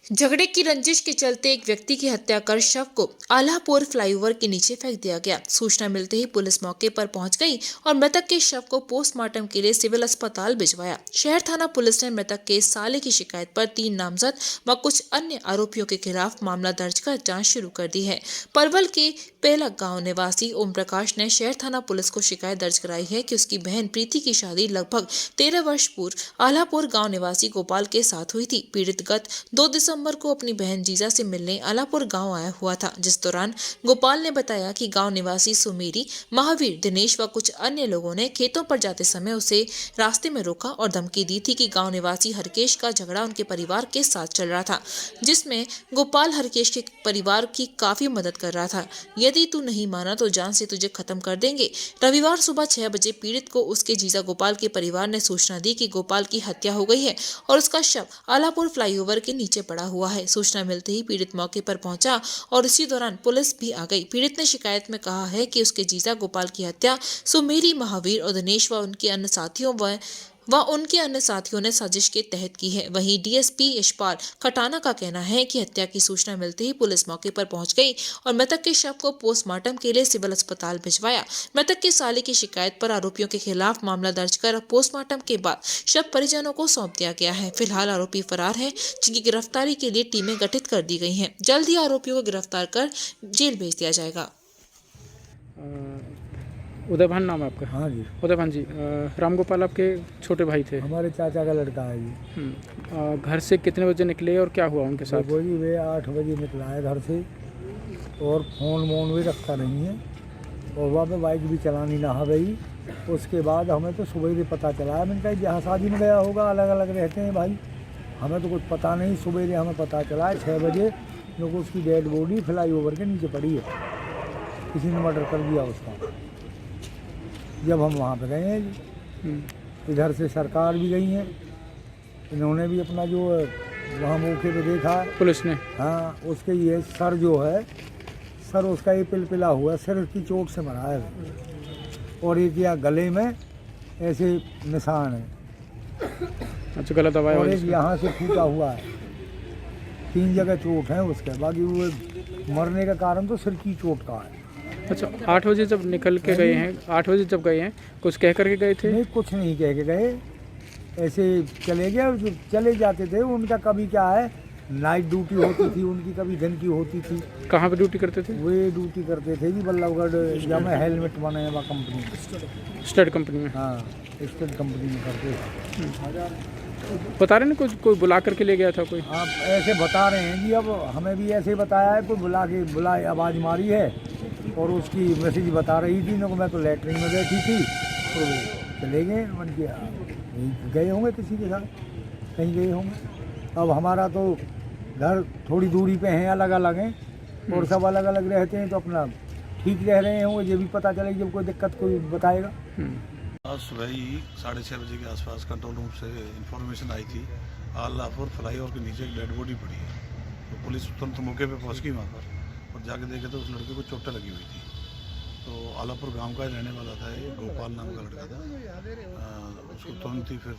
झगड़े की रंजिश के चलते एक व्यक्ति की हत्या कर शव को आलापुर फ्लाईओवर के नीचे फेंक दिया गया। सूचना मिलते ही पुलिस मौके पर पहुंच गई और मृतक के शव को पोस्टमार्टम के लिए सिविल अस्पताल भिजवाया। शहर थाना पुलिस ने मृतक के साले की शिकायत पर 3 नामजद व कुछ अन्य आरोपियों के खिलाफ मामला दर्ज कर जांच शुरू कर दी है। परवल के पेलक गांव निवासी ओम प्रकाश ने शहर थाना पुलिस को शिकायत दर्ज कराई है कि उसकी बहन प्रीति की शादी लगभग 13 वर्ष पूर्व आलापुर गांव निवासी गोपाल के साथ हुई थी। पीड़ित गत 2 दिसंबर को अपनी बहन जीजा से मिलने आलापुर गांव आया हुआ था, जिस दौरान गोपाल ने बताया कि गांव निवासी सुमेरी, महावीर, दिनेश व कुछ अन्य लोगों ने खेतों पर जाते समय उसे रास्ते में रोका और धमकी दी थी कि गांव निवासी हरकेश का झगड़ा उनके परिवार के साथ चल रहा था, जिसमें गोपाल हरकेश के परिवार की काफी मदद कर रहा था। यदि तू नहीं माना तो जान से तुझे खत्म कर देंगे। रविवार सुबह 6 बजे पीड़ित को उसके जीजा गोपाल के परिवार ने सूचना दी कि गोपाल की हत्या हो गई है और उसका शव आलापुर फ्लाईओवर के नीचे पड़ा हुआ है। सूचना मिलते ही पीड़ित मौके पर पहुंचा और इसी दौरान पुलिस भी आ गई। पीड़ित ने शिकायत में कहा है कि उसके जीजा गोपाल की हत्या सुमेरी, महावीर और दिनेश व उनके अन्य साथियों ने साजिश के तहत की है। वहीं डीएसपी यशपाल खटाना का कहना है कि हत्या की सूचना मिलते ही पुलिस मौके पर पहुंच गई और मृतक के शव को पोस्टमार्टम के लिए सिविल अस्पताल भिजवाया। मृतक के साले की शिकायत पर आरोपियों के खिलाफ मामला दर्ज कर पोस्टमार्टम के बाद शव परिजनों को सौंप दिया गया है। फिलहाल आरोपी फरार है, जिनकी गिरफ्तारी के लिए टीमें गठित कर दी गई हैं। जल्द ही आरोपियों को गिरफ्तार कर जेल भेज दिया जाएगा। उदयभान नाम है आपका? हाँ जी। उदयभान जी, रामगोपाल आपके छोटे भाई थे? हमारे चाचा का लड़का है जी। घर से कितने बजे निकले और क्या हुआ उनके साथ? देखो जी, वे 8 बजे निकला है घर से और फ़ोन वोन भी रखता नहीं है और वहाँ पे बाइक भी चलानी ना गई। उसके बाद हमें तो सुबह ही पता चला है। मैंने कहा जहाँ शादी में गया होगा, अलग अलग रहते हैं भाई, हमें तो कुछ पता नहीं। सुबह हमें पता चला है 6 बजे लोग उसकी डेड बॉडी फ्लाईओवर के नीचे पड़ी है, किसी ने मर्डर कर दिया उसका। जब हम वहाँ पे गए हैं जी, इधर से सरकार भी गई है, इन्होंने भी अपना जो वहाँ मौके पे देखा है पुलिस ने। हाँ, उसके ये सर जो है, सर उसका ये पिलपिला हुआ, सिर की चोट से मरा है और एक या गले में ऐसे निशान है। अच्छा, गला दबाया और एक यहाँ से फूटा हुआ है। 3 जगह चोट है उसके। बाकी वो मरने का कारण तो सिर की चोट का है। अच्छा, 8 बजे जब निकल के गए हैं, 8 बजे जब गए हैं, कुछ कह करके गए थे? नहीं, कुछ नहीं कह के गए, ऐसे चले गए। चले जाते थे। उनका कभी क्या है, नाइट ड्यूटी होती थी उनकी, कभी दिन की होती थी। कहाँ पे ड्यूटी करते थे? वे ड्यूटी करते थे जी बल्लभगढ़, जहाँ में हेलमेट बने हुआ कंपनी, स्टड कंपनी में। हाँ, स्टेट कंपनी में करते थे। बता रहे ना कोई बुला करके ले गया था कोई? आप ऐसे बता रहे हैं जी, अब हमें भी ऐसे बताया है, कोई बुला आवाज़ मारी है और उसकी मैसेज बता रही थी ना। मैं तो लैटरिन में बैठी थी तो चले गए, मन किया गए होंगे किसी के साथ, कहीं गए होंगे। अब हमारा तो घर थोड़ी दूरी पे हैं, अलग अलग हैं और सब अलग अलग रहते हैं, तो अपना ठीक रह रहे होंगे। ये भी पता चले जब कोई दिक्कत कोई बताएगा। आज सुबह ही 6:30 बजे के आसपास कंट्रोल रूम से इंफॉर्मेशन आई थी, आलापुर फ्लाईओवर के नीचे एक डेड बॉडी पड़ी है। तो पुलिस तुरंत मौके पे पहुंच गई वहाँ पर और जाके देखे तो उस लड़के को चोटें लगी हुई थी। तो आलापुर गांव का रहने वाला था, ये गोपाल नाम का लड़का था। उसको तुरंत ही फिर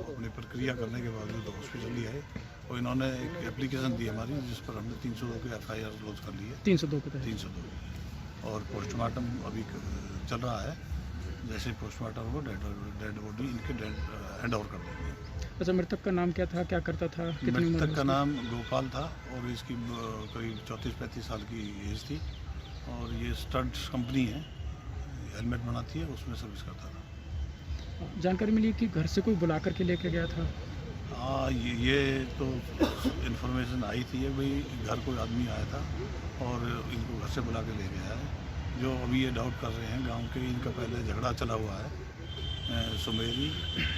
अपनी प्रक्रिया करने के बावजूद हॉस्पिटल लिया है और इन्होंने एक एप्लीकेशन दी हमारी, जिस पर हमने 302 की FIR लॉन्च कर ली है। 302 और पोस्टमार्टम अभी चल रहा है। जैसे पोस्टमार्टम को डेड बॉडी इनके हैंड ओवर कर देंगे। अच्छा, मृतक का नाम क्या था, क्या करता था, कितनी उम्र? मृतक का नाम गोपाल था और इसकी करीब 34-35 साल की एज थी और ये स्टड कंपनी है, हेलमेट बनाती है, उसमें सर्विस करता था। जानकारी मिली कि घर से कोई बुला करके लेके गया था? हाँ, ये तो इन्फॉर्मेशन आई थी भाई घर कोई आदमी आया था और इनको घर से बुला के ले गया है। जो अभी ये डाउट कर रहे हैं गांव के, इनका पहले झगड़ा चला हुआ है, सुमेरी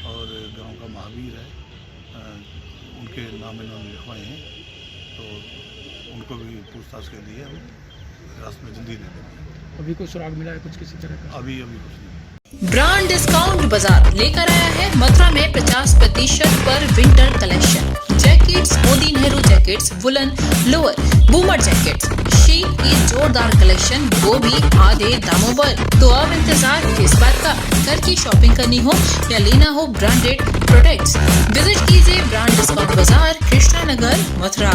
और गांव का महावीर है, उनके नाम इन्होंने लिखवाए हैं, तो उनको भी पूछताछ के लिए हम रास्ते में जल्दी दे देंगे। अभी कोई सुराग मिला है कुछ किसी तरह का? अभी कुछ नहीं। ब्रांड डिस्काउंट बाजार लेकर आया है मथुरा में 50% पर winter collection. Jackets Modi Nehru jacket jackets, woollen lower, boomer jackets, sheet की जोरदार कलेक्शन, वो भी आधे दामों पर। तो अब इंतजार किस बात का? घर की शॉपिंग करनी हो या लेना हो ब्रांडेड प्रोडक्ट्स, विजिट कीजिए ब्रांड डिस्काउंट बाजार, कृष्णा नगर, मथुरा।